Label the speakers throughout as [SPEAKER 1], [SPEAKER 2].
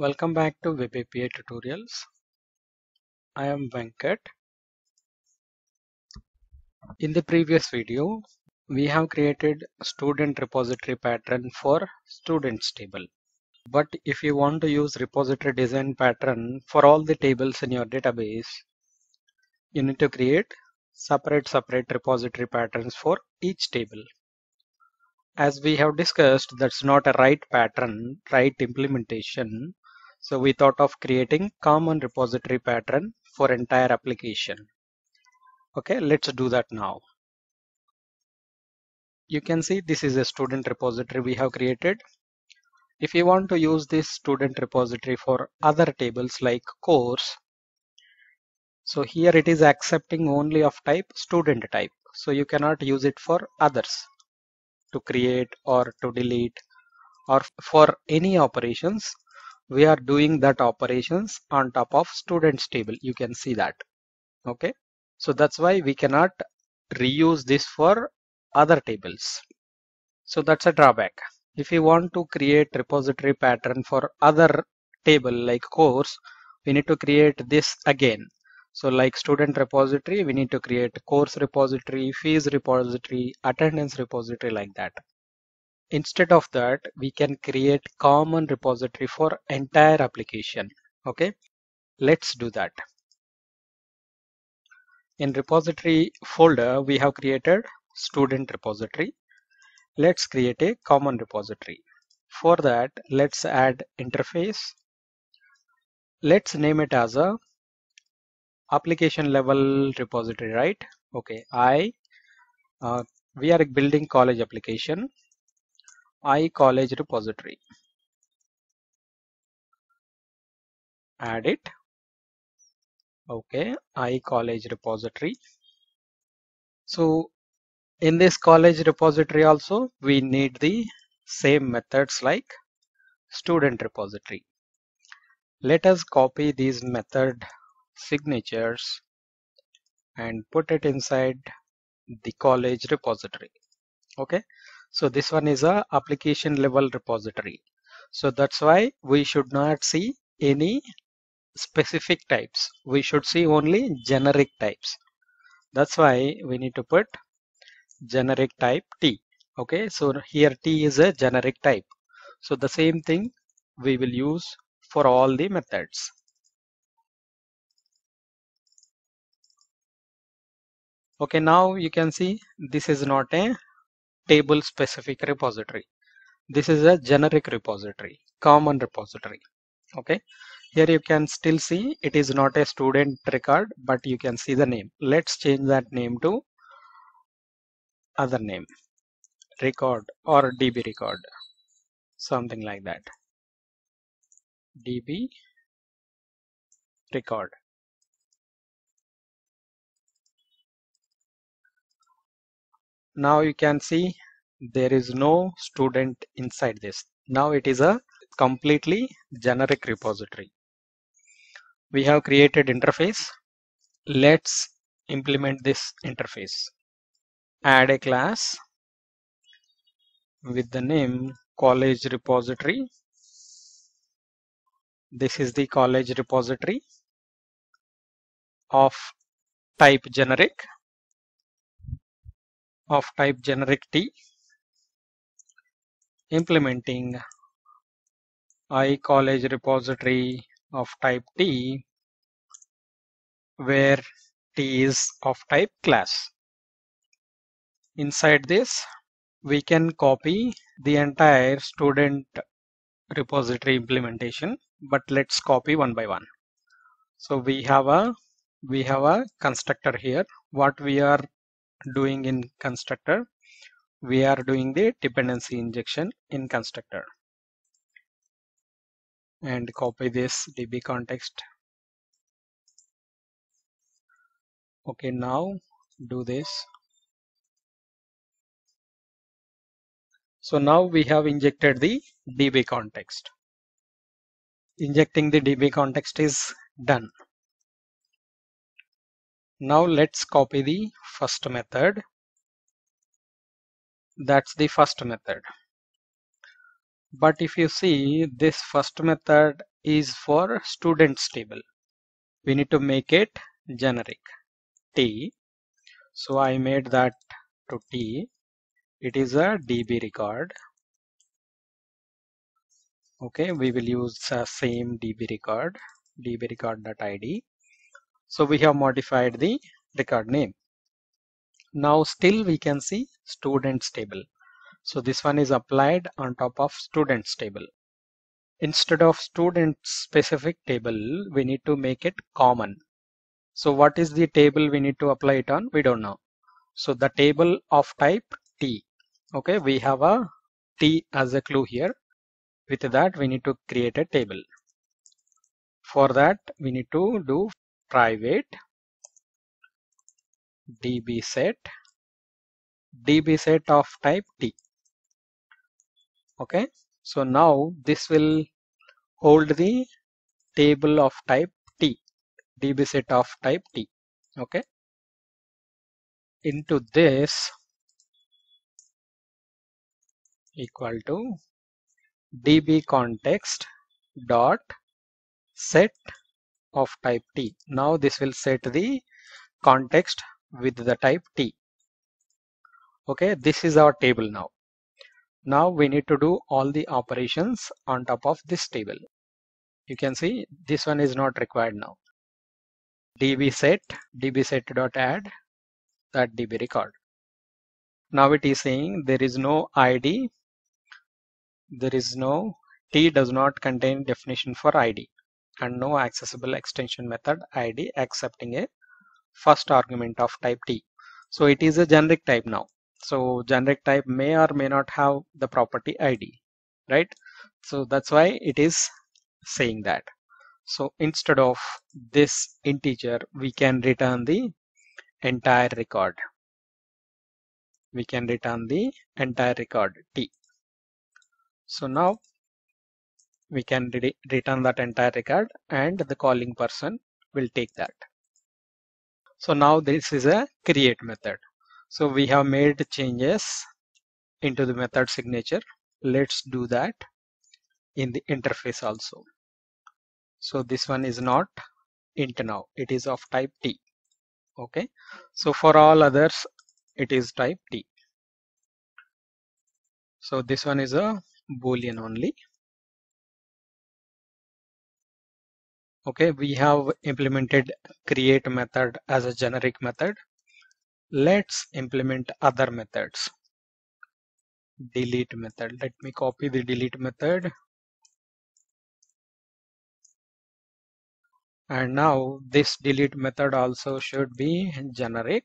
[SPEAKER 1] Welcome back to Web API tutorials. I am Venkat. In the previous video, we have created student repository pattern for students table. But if you want to use repository design pattern for all the tables in your database, you need to create separate repository patterns for each table. As we have discussed, that's not a right pattern, right implementation. So we thought of creating common repository pattern for entire application. Okay, let's do that now. You can see this is a student repository we have created. If you want to use this student repository for other tables like course, so here it is accepting only of type student type. So you cannot use it for others to create or to delete or for any operations. We are doing that operations on top of students table. You can see that. Okay. So that's why we cannot reuse this for other tables. So that's a drawback. If you want to create repository pattern for other table like course, we need to create this again. So like student repository, we need to create course repository, fees repository, attendance repository, like that. Instead of that, we can create common repository for entire application. Okay, let's do that. In repository folder, we have created student repository. Let's create a common repository. For that, let's add interface. Let's name it as a application level repository, right? Okay, we are building college application. College repository. Add it. Okay, college repository. So in this college repository also, we need the same methods like student repository. Let us copy these method signatures and put it inside the college repository. Okay, so this one is a application level repository. So that's why we should not see any specific types. We should see only generic types. That's why we need to put generic type T. Okay, so here T is a generic type. So the same thing we will use for all the methods. Okay, now you can see this is not a table specific repository. This is a generic repository, common repository. Okay, here you can still see it is not a student record, but you can see the name. Let's change that name to other name, record or DB record, something like that. DB record. Now you can see there is no student inside this. Now it is a completely generic repository. We have created interface. Let's implement this interface. Add a class with the name college repository. This is the college repository of type generic T, implementing college repository of type T, where T is of type class. Inside this, we can copy the entire student repository implementation, but let's copy one by one. So we have a constructor here. What we are doing in constructor, we are doing the dependency injection in constructor, and copy this DB context. Okay, now do this. So now we have injected the DB context. Injecting the DB context is done. Now let's copy the first method. That's the first method. But if you see, this first method is for students table. We need to make it generic T. So I made that to T. It is a DB record. Okay, we will use the same DB record, dbrecord.id. So we have modified the record name. Now still we can see students table. So this one is applied on top of students table. Instead of student specific table, we need to make it common. So what is the table we need to apply it on? We don't know. So the table of type T. Okay, we have a T as a clue here. With that, we need to create a table. For that, we need to do private dbset of type T. Okay, so now this will hold the table of type T, dbset of type T. Okay, into this equal to db context dot set of type T. Now this will set the context with the type T. Okay, this is our table now. Now we need to do all the operations on top of this table. You can see this one is not required now. dbset dbset.add that db record. Now it is saying there is no ID, there is no T does not contain definition for ID and no accessible extension method ID accepting a first argument of type T. So it is a generic type now. So generic type may or may not have the property ID, right? So that's why it is saying that. So instead of this integer, we can return the entire record. We can return the entire record T. So now we can return that entire record and the calling person will take that. So now this is a create method. So we have made changes into the method signature. Let's do that in the interface also. So this one is not int now, it is of type T. Okay, so for all others it is type T. So this one is a boolean only. Okay, we have implemented create method as a generic method. Let's implement other methods. Delete method. Let me copy the delete method. And now this delete method also should be generic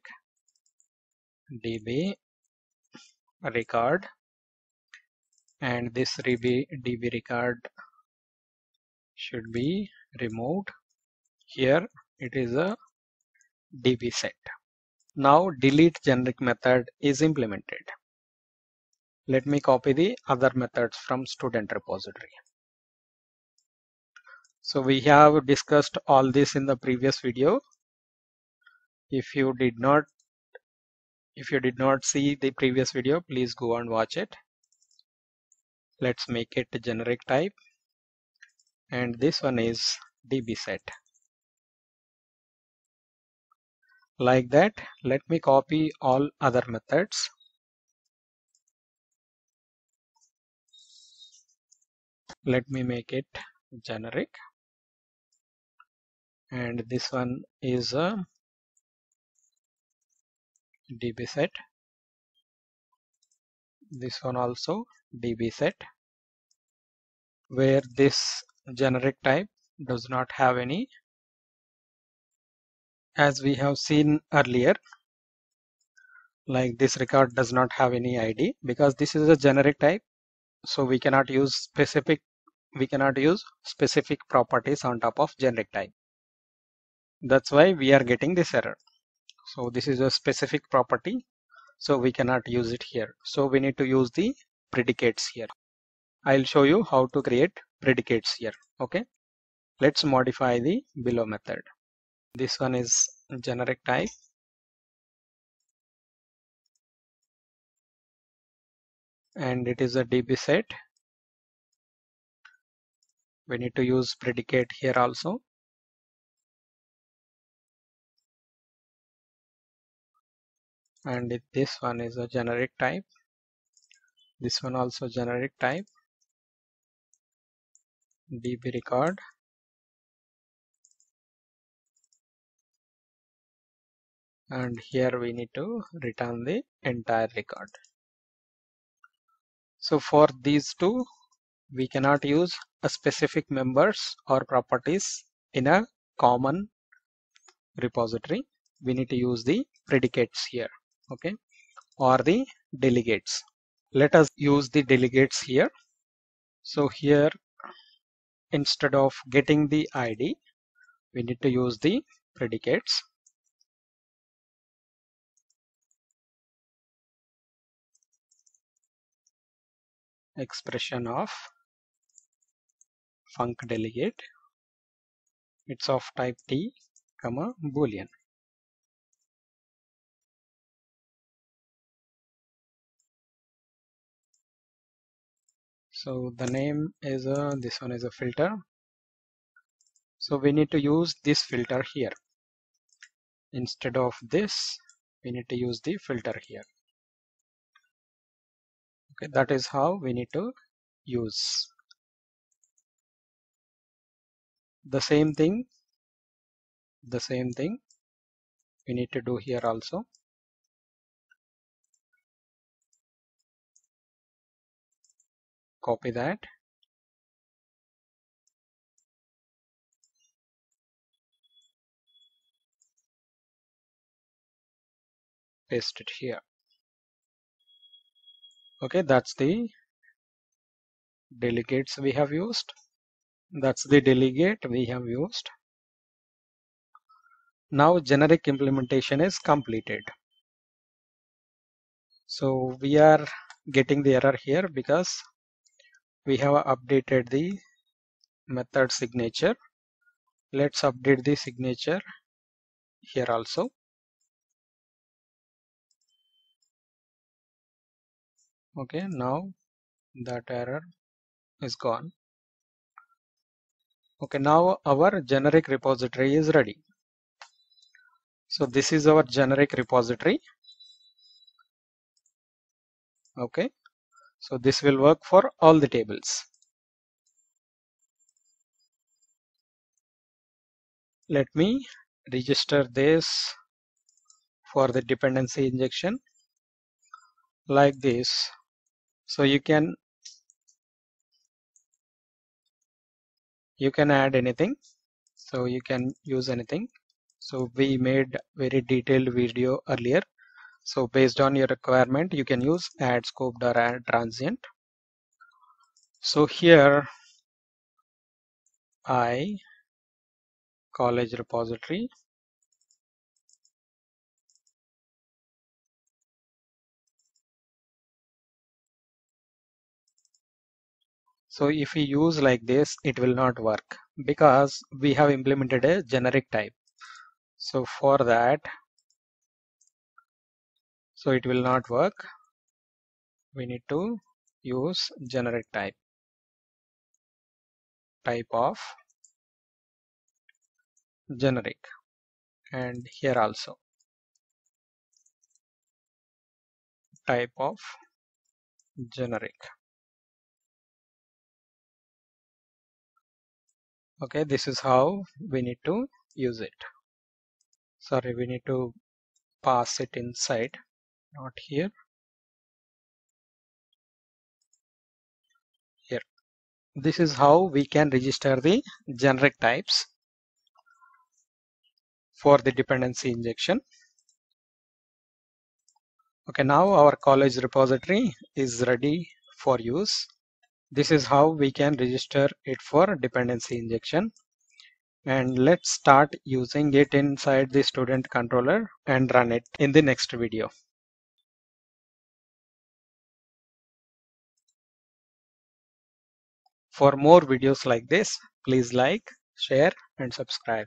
[SPEAKER 1] db record, and this db record should be removed. Here it is a db set. Now delete generic method is implemented. Let me copy the other methods from student repository. So we have discussed all this in the previous video. If you did not see the previous video, please go and watch it. Let's make it generic type, and this one is db set. Like that, let me copy all other methods. Let me make it generic, and this one is a db set. This one also db set, where this generic type does not have any, as we have seen earlier, like this record does not have any ID because this is a generic type. So we cannot use specific properties on top of generic type. That's why we are getting this error. So this is a specific property, so we cannot use it here. So we need to use the predicates here. I'll show you how to create predicates here. Okay, let's modify the below method. This one is generic type, and it is a db set. We need to use predicate here also. And this one is a generic type. This one also generic type. DB record. And here we need to return the entire record. So for these two, we cannot use a specific members or properties in a common repository. We need to use the predicates here, okay, or the delegates. Let us use the delegates here. So here, instead of getting the ID, we need to use the predicates. Expression of func delegate. It's of type T, comma, boolean. So the name is this one is a filter. So we need to use this filter here. Instead of this, we need to use the filter here. Okay, that is how we need to use. The same thing we need to do here also. Copy that. Paste it here. Okay, that's the delegates we have used. That's the delegate we have used. Now generic implementation is completed. So we are getting the error here because we have updated the method signature. Let's update the signature here also. Okay, now that error is gone. Okay, now our generic repository is ready. So this is our generic repository. Okay, so this will work for all the tables. Let me register this for the dependency injection like this. So you can add anything. So you can use anything. So we made very detailed video earlier. So based on your requirement, you can use add scoped or add transient. So here I college repository. So if we use like this, it will not work because we have implemented a generic type. So for that, so it will not work. We need to use generic type of generic, and here also type of generic. Okay, this is how we need to use it. Sorry, we need to pass it inside, not here. Here. This is how we can register the generic types for the dependency injection. Okay, now our college repository is ready for use. This is how we can register it for dependency injection. And let's start using it inside the student controller and run it in the next video. For more videos like this, please like, share, and subscribe.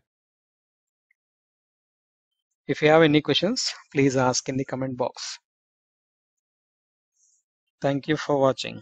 [SPEAKER 1] If you have any questions, please ask in the comment box. Thank you for watching.